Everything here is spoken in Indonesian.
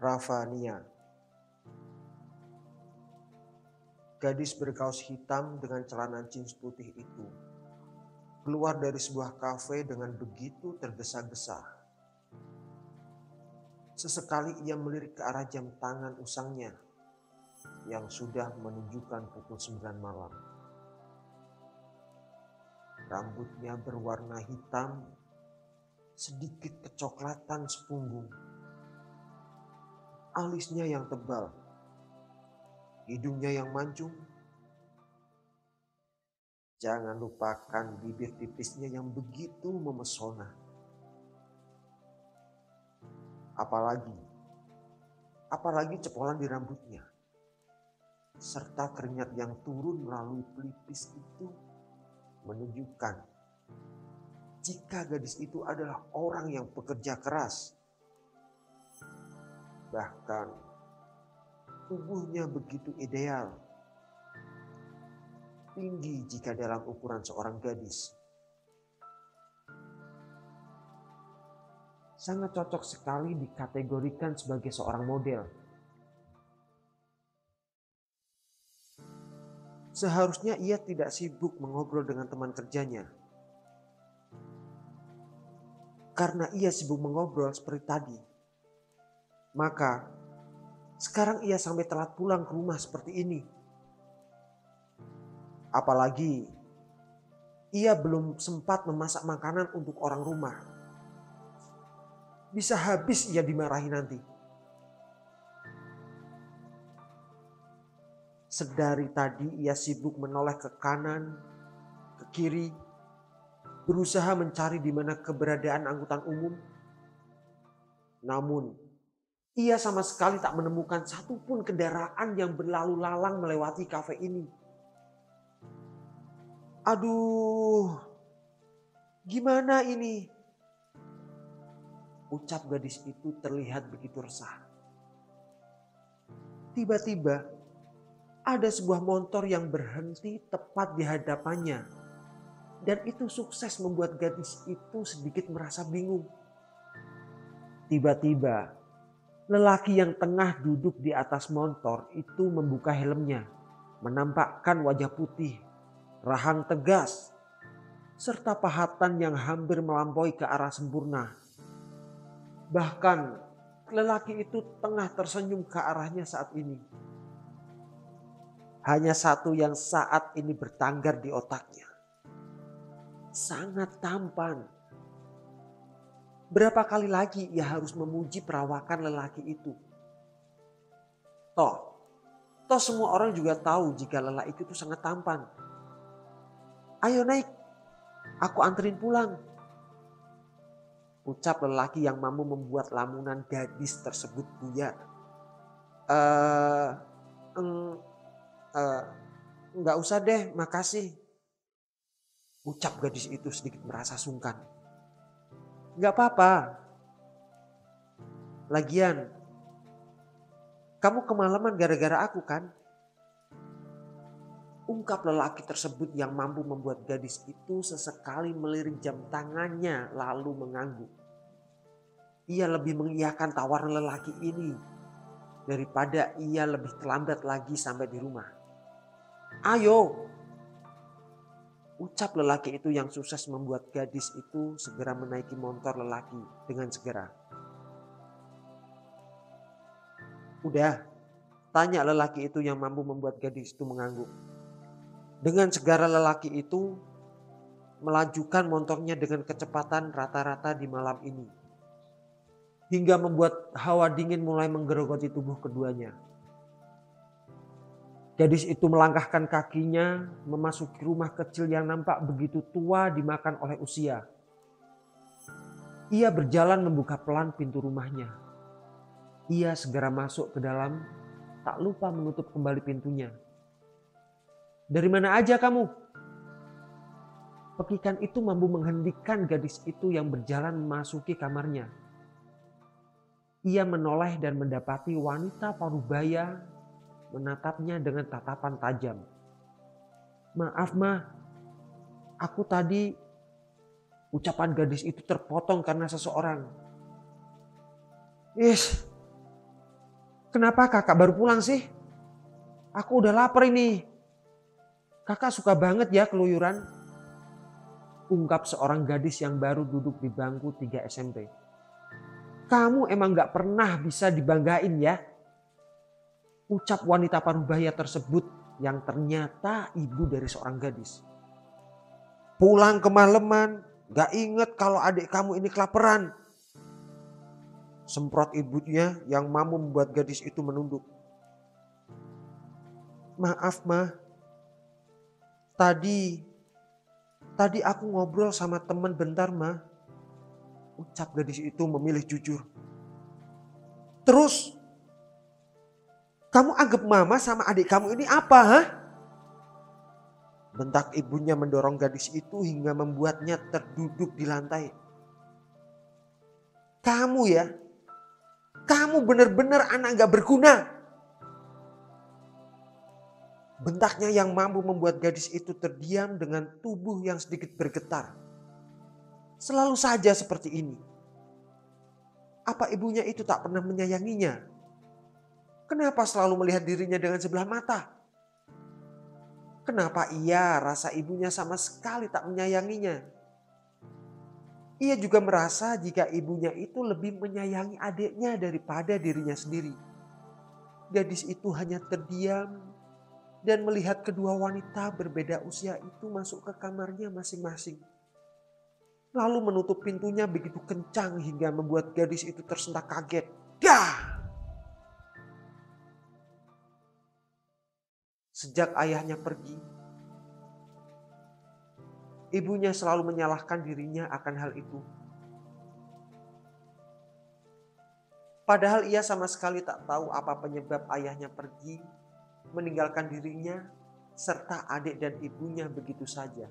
Ravania, gadis berkaus hitam dengan celana jeans putih itu, keluar dari sebuah kafe dengan begitu tergesa-gesa. Sesekali ia melirik ke arah jam tangan usangnya yang sudah menunjukkan pukul 9 malam. Rambutnya berwarna hitam, sedikit kecoklatan sepunggung. Alisnya yang tebal, hidungnya yang mancung. Jangan lupakan bibir tipisnya yang begitu memesona. Apalagi cepolan di rambutnya, serta keringat yang turun melalui pelipis itu menunjukkan jika gadis itu adalah orang yang pekerja keras. Bahkan tubuhnya begitu ideal, tinggi jika dalam ukuran seorang gadis. Sangat cocok sekali dikategorikan sebagai seorang model. Seharusnya ia tidak sibuk mengobrol dengan teman kerjanya. Karena ia sibuk mengobrol seperti tadi. Maka sekarang ia sampai telat pulang ke rumah seperti ini. Apalagi ia belum sempat memasak makanan untuk orang rumah. Bisa habis ia dimarahi nanti. Sedari tadi ia sibuk menoleh ke kanan, ke kiri, berusaha mencari di mana keberadaan angkutan umum. Namun, ia sama sekali tak menemukan satupun kendaraan yang berlalu lalang melewati kafe ini. Aduh, gimana ini? Ucap gadis itu terlihat begitu resah. Tiba-tiba ada sebuah motor yang berhenti tepat di hadapannya. Dan itu sukses membuat gadis itu sedikit merasa bingung. Tiba-tiba lelaki yang tengah duduk di atas motor itu membuka helmnya, menampakkan wajah putih, rahang tegas, serta pahatan yang hampir melampaui ke arah sempurna. Bahkan lelaki itu tengah tersenyum ke arahnya saat ini. Hanya satu yang saat ini bertanggar di otaknya. Sangat tampan. Berapa kali lagi ia harus memuji perawakan lelaki itu? Toh semua orang juga tahu jika lelaki itu sangat tampan. Ayo naik, aku anterin pulang. Ucap lelaki yang mampu membuat lamunan gadis tersebut buyar. Enggak usah deh, makasih. Ucap gadis itu sedikit merasa sungkan. Enggak apa-apa. Lagian, kamu kemalaman gara-gara aku kan? Ungkap lelaki tersebut yang mampu membuat gadis itu sesekali melirik jam tangannya lalu mengangguk. Ia lebih mengiyakan tawaran lelaki ini daripada ia lebih terlambat lagi sampai di rumah. Ayo, ucap lelaki itu yang sukses membuat gadis itu segera menaiki motor lelaki dengan segera. Udah, tanya lelaki itu yang mampu membuat gadis itu mengangguk. Dengan segera lelaki itu melajukan motornya dengan kecepatan rata-rata di malam ini. Hingga membuat hawa dingin mulai menggerogoti tubuh keduanya. Gadis itu melangkahkan kakinya memasuki rumah kecil yang nampak begitu tua dimakan oleh usia. Ia berjalan membuka pelan pintu rumahnya. Ia segera masuk ke dalam, tak lupa menutup kembali pintunya. Dari mana aja kamu? Pekikan itu mampu menghendikan gadis itu yang berjalan memasuki kamarnya. Ia menoleh dan mendapati wanita parubaya menatapnya dengan tatapan tajam. Maaf ma, aku tadi, ucapan gadis itu terpotong karena seseorang. Kenapa kakak baru pulang sih? Aku udah lapar ini. Kakak suka banget ya keluyuran. Ungkap seorang gadis yang baru duduk di bangku 3 SMP. Kamu emang gak pernah bisa dibanggain ya. Ucap wanita parubaya tersebut yang ternyata ibu dari seorang gadis. Pulang kemalaman, gak inget kalau adik kamu ini kelaparan. Semprot ibunya yang mampu membuat gadis itu menunduk. Maaf mah, tadi aku ngobrol sama teman bentar mah. Ucap gadis itu memilih jujur. Terus, kamu anggap mama sama adik kamu ini apa, hah? Bentak ibunya mendorong gadis itu hingga membuatnya terduduk di lantai. Kamu ya, kamu benar-benar anak gak berguna. Bentaknya yang mampu membuat gadis itu terdiam dengan tubuh yang sedikit bergetar. Selalu saja seperti ini. Apa ibunya itu tak pernah menyayanginya? Kenapa selalu melihat dirinya dengan sebelah mata? Kenapa ia rasa ibunya sama sekali tak menyayanginya? Ia juga merasa jika ibunya itu lebih menyayangi adiknya daripada dirinya sendiri. Gadis itu hanya terdiam dan melihat kedua wanita berbeda usia itu masuk ke kamarnya masing-masing. Lalu menutup pintunya begitu kencang hingga membuat gadis itu tersentak kaget. Dah! Sejak ayahnya pergi, ibunya selalu menyalahkan dirinya akan hal itu. Padahal ia sama sekali tak tahu apa penyebab ayahnya pergi, meninggalkan dirinya, serta adik dan ibunya begitu saja.